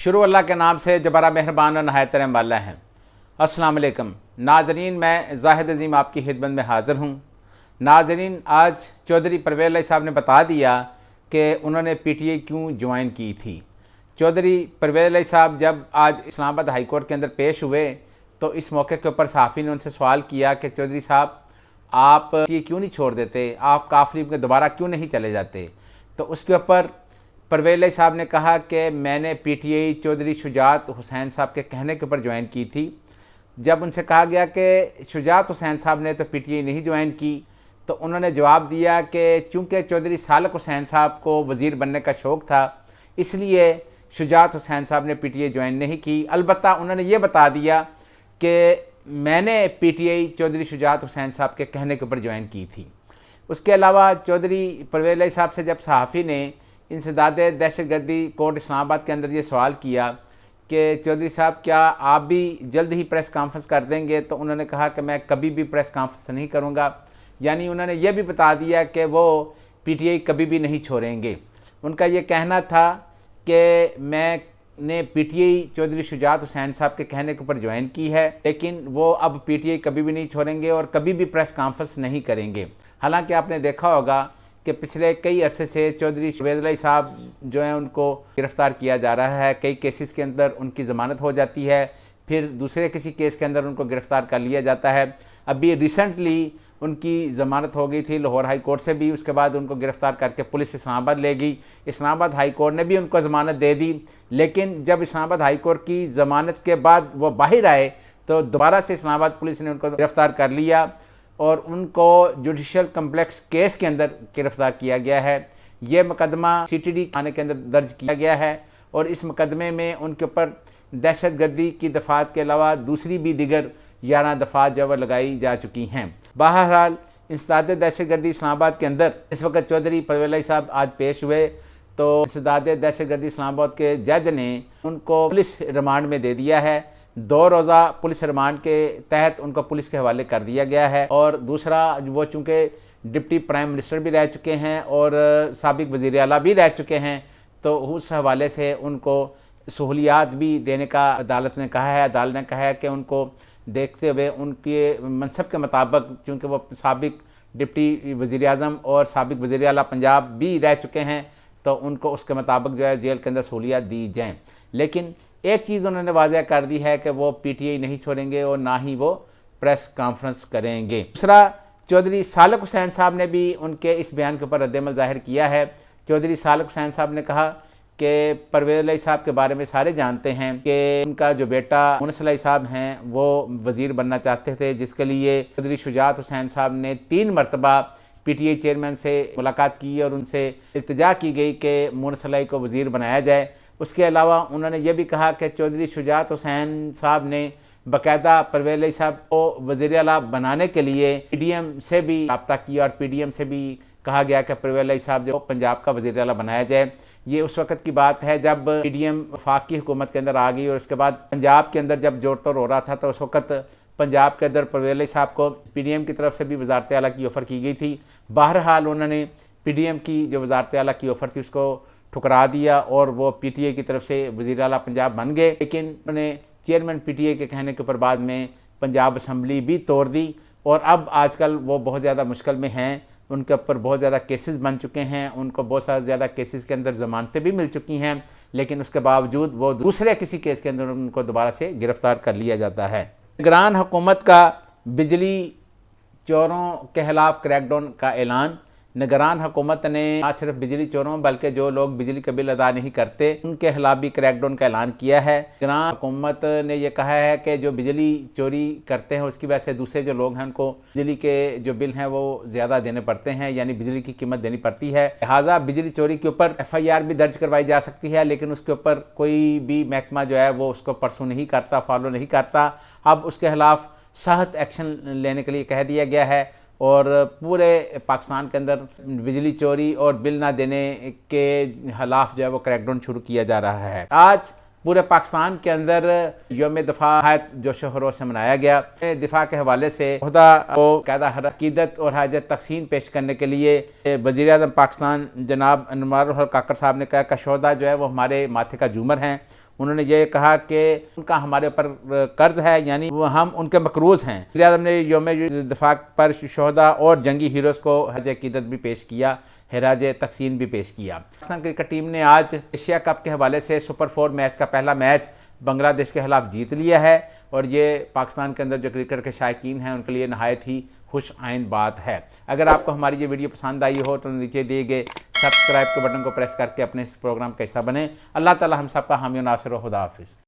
शुरू अल्लाह के नाम से जो बड़ा मेहरबान और नहायत रहम वाला है। अस्सलाम वालेकुम नाजरीन, मैं जाहिद अजीम आपकी खिदमत में हाज़िर हूँ। नाजरीन, आज चौधरी परवेज़ इलाही साहब ने बता दिया कि उन्होंने PTI क्यों ज्वाइन की थी। चौधरी परवेज़ इलाही साहब जब आज इस्लामाबाद हाई कोर्ट के अंदर पेश हुए तो इस मौके के ऊपर सहाफ़ी ने उनसे सवाल किया कि चौधरी साहब आप ये क्यों नहीं छोड़ देते, आप काफ लीग में दोबारा क्यों नहीं चले जाते। तो उसके ऊपर परवेज़ इलाही साहब ने कहा कि मैंने PTI चौधरी शुजात हुसैन साहब के कहने के ऊपर ज्वाइन की थी। जब उनसे कहा गया कि शुजात हुसैन साहब ने तो PTI नहीं ज्वाइन की, तो उन्होंने जवाब दिया कि चूँकि चौधरी सालक हुसैन साहब को वज़ीर बनने का शौक़ था, इसलिए शुजात हुसैन साहब ने PTI ज्वाइन नहीं की। अलबत्ता उन्होंने ये बता दिया कि मैंने PTI चौधरी शुजात हुसैन साहब के कहने के ऊपर ज्वाइन की थी। उसके अलावा चौधरी परवेज़ इलाही साहब से जब सहाफ़ी ने इंसदाद दहशतगर्दी कोर्ट इस्लामाबाद के अंदर ये सवाल किया कि चौधरी साहब क्या आप भी जल्द ही प्रेस कॉन्फ्रेंस कर देंगे, तो उन्होंने कहा कि मैं कभी भी प्रेस कॉन्फ्रेंस नहीं करूंगा। यानी उन्होंने ये भी बता दिया कि वो PTI कभी भी नहीं छोड़ेंगे। उनका ये कहना था कि मैंने PTI चौधरी शुजात हुसैन साहब के कहने के ऊपर ज्वाइन की है, लेकिन वो अब PTI कभी भी नहीं छोड़ेंगे और कभी भी प्रेस कॉन्फ्रेंस नहीं करेंगे। हालांकि आपने देखा होगा कि पिछले कई अरसे से चौधरी परवेज़ इलाही साहब जो हैं उनको गिरफ़्तार किया जा रहा है। कई केसेस के अंदर उनकी ज़मानत हो जाती है, फिर दूसरे किसी केस के अंदर उनको गिरफ़्तार कर लिया जाता है। अभी रिसेंटली उनकी ज़मानत हो गई थी लाहौर हाई कोर्ट से भी, उसके बाद उनको गिरफ़्तार करके पुलिस इस्लामाबाद ले गई। इस्लामाबाद हाई कोर्ट ने भी उनको ज़मानत दे दी, लेकिन जब इस्लामाबाद हाई कोर्ट की ज़मानत के बाद वो बाहर आए तो दोबारा से इस्लामाबाद पुलिस ने उनको गिरफ़्तार कर लिया और उनको जुडिशल कम्प्लेक्स केस के अंदर गिरफ़्तार किया गया है। ये मुकदमा CTD थाने के अंदर दर्ज किया गया है और इस मुकदमे में उनके ऊपर दहशतगर्दी की दफ़ात के अलावा दूसरी भी दिगर 11 दफ़ात जो लगाई जा चुकी हैं। बहरहाल इंसदाद दहशतगर्दी इस्लामाबाद के अंदर इस वक्त चौधरी परवेज़ इलाही साहब आज पेश हुए तो इंसदाद दहशतगर्दी इस्लामाबाद के जज ने उनको पुलिस रिमांड में दे दिया है। 2 रोज़ा पुलिस रिमांड के तहत उनको पुलिस के हवाले कर दिया गया है। और दूसरा, वो चूँकि डिप्टी प्राइम मिनिस्टर भी रह चुके हैं और साबिक वज़ीर आला भी रह चुके हैं, तो उस हवाले से उनको सहूलियात भी देने का अदालत ने कहा है। अदालत ने कहा है कि उनको देखते हुए उनके मनसब के मुताबिक, चूँकि वो साबिक डिप्टी वज़ीर आज़म और साबिक वज़ीर आला पंजाब भी रह चुके हैं, तो उनको उसके मुताबिक जो है जेल के अंदर सहूलियात दी जाएँ। लेकिन एक चीज़ उन्होंने वाज़ह कर दी है कि वो PTI नहीं छोड़ेंगे और ना ही वो प्रेस कॉन्फ्रेंस करेंगे। दूसरा, चौधरी सालक हुसैन साहब ने भी उनके इस बयान के ऊपर रद्द-ए-अमल ज़ाहिर किया है। चौधरी सालक हुसैन साहब ने कहा कि परवेज़ इलाही साहब के बारे में सारे जानते हैं कि उनका जो बेटा मुनस इलाही साहब हैं वो वज़ीर बनना चाहते थे, जिसके लिए चौधरी शुजात हुसैन साहब ने 3 मरतबा PTI चेयरमैन से मुलाकात की और उनसे इल्तिजा की गई कि मुनस इलाही को वज़ीर बनाया जाए। उसके अलावा उन्होंने ये भी कहा कि चौधरी शुजात हुसैन साहब ने बाकायदा परवेज़ इलाही साहब को वज़ीर आला बनाने के लिए PDM से भी रब्ता किया और PDM से भी कहा गया कि परवेज़ इलाही साहब जो पंजाब का वज़ीर आला बनाया जाए। ये उस वक़्त की बात है जब PDM वफाक की हुकूमत के अंदर आ गई और उसके बाद पंजाब के अंदर जब जोर तोड़ हो रहा था, तो उस वक़्त पंजाब के अंदर परवेज़ इलाही साहब को PDM की तरफ से भी वज़ारत आला की ऑफ़र की गई थी। बहरहाल उन्होंने PDM की जो वज़ारत आला की ऑफ़र थी उसको ठुकरा दिया और वो PTI की तरफ से वज़ीर आला पंजाब बन गए। लेकिन उन्होंने चेयरमैन PTI के कहने के ऊपर बाद में पंजाब असम्बली भी तोड़ दी और अब आजकल वो बहुत ज़्यादा मुश्किल में हैं। उनके ऊपर बहुत ज़्यादा केसेस बन चुके हैं, उनको बहुत सारे ज़्यादा केसेस के अंदर ज़मानतें भी मिल चुकी हैं, लेकिन उसके बावजूद वो दूसरे किसी केस के अंदर उनको दोबारा से गिरफ़्तार कर लिया जाता है। निगरान हुकूमत का बिजली चोरों के खिलाफ क्रैकडाउन का ऐलान। निगरान हुकूमत ने न सिर्फ बिजली चोरों बल्कि जो लोग बिजली का बिल अदा नहीं करते उनके खिलाफ भी क्रैकडाउन का ऐलान किया है। निगरान हुकूमत ने यह कहा है कि जो बिजली चोरी करते हैं उसकी वजह से दूसरे जो लोग हैं उनको बिजली के जो बिल हैं वो ज़्यादा देने पड़ते हैं, यानी बिजली की कीमत देनी पड़ती है। लिहाजा बिजली चोरी के ऊपर FIR भी दर्ज करवाई जा सकती है, लेकिन उसके ऊपर कोई भी महकमा जो है वो उसको परसू नहीं करता, फॉलो नहीं करता। अब उसके खिलाफ सख्त एक्शन लेने के लिए कह दिया गया है और पूरे पाकिस्तान के अंदर बिजली चोरी और बिल ना देने के खिलाफ जो है वो क्रैकडाउन शुरू किया जा रहा है। आज पूरे पाकिस्तान के अंदर यौम दिफा जोश खरोश से मनाया गया। दिफा के हवाले से खुदा को कायदा अकीदत और हाजत तकसीम पेश करने के लिए वज़ीर आज़म पाकिस्तान जनाब अनवारुल हक काकड़ साहब ने कहा कि शोहदा जो है वो हमारे माथे का झूमर हैं, उन्होंने ये कहा कि उनका हमारे ऊपर कर्ज है, यानी हम उनके मकरूज़ हैं। वज़ीर आज़म ने यौम दिफा पर शहदा और जंगी हीरोज़ को हज अक़ीदत भी पेश किया, खराज तहसीन भी पेश किया। पाकिस्तान क्रिकेट टीम ने आज एशिया कप के हवाले से सुपर 4 मैच का पहला मैच बांग्लादेश के खिलाफ जीत लिया है और ये पाकिस्तान के अंदर जो क्रिकेट के शायकीन हैं उनके लिए नहायत ही खुश आइंद बात है। अगर आपको हमारी ये वीडियो पसंद आई हो तो नीचे दिए गए सब्सक्राइब के बटन को प्रेस करके अपने इस प्रोग्राम का हिस्सा बने। अल्लाह ताला हम सब का हामी और नासिर व खुदा हाफिज़।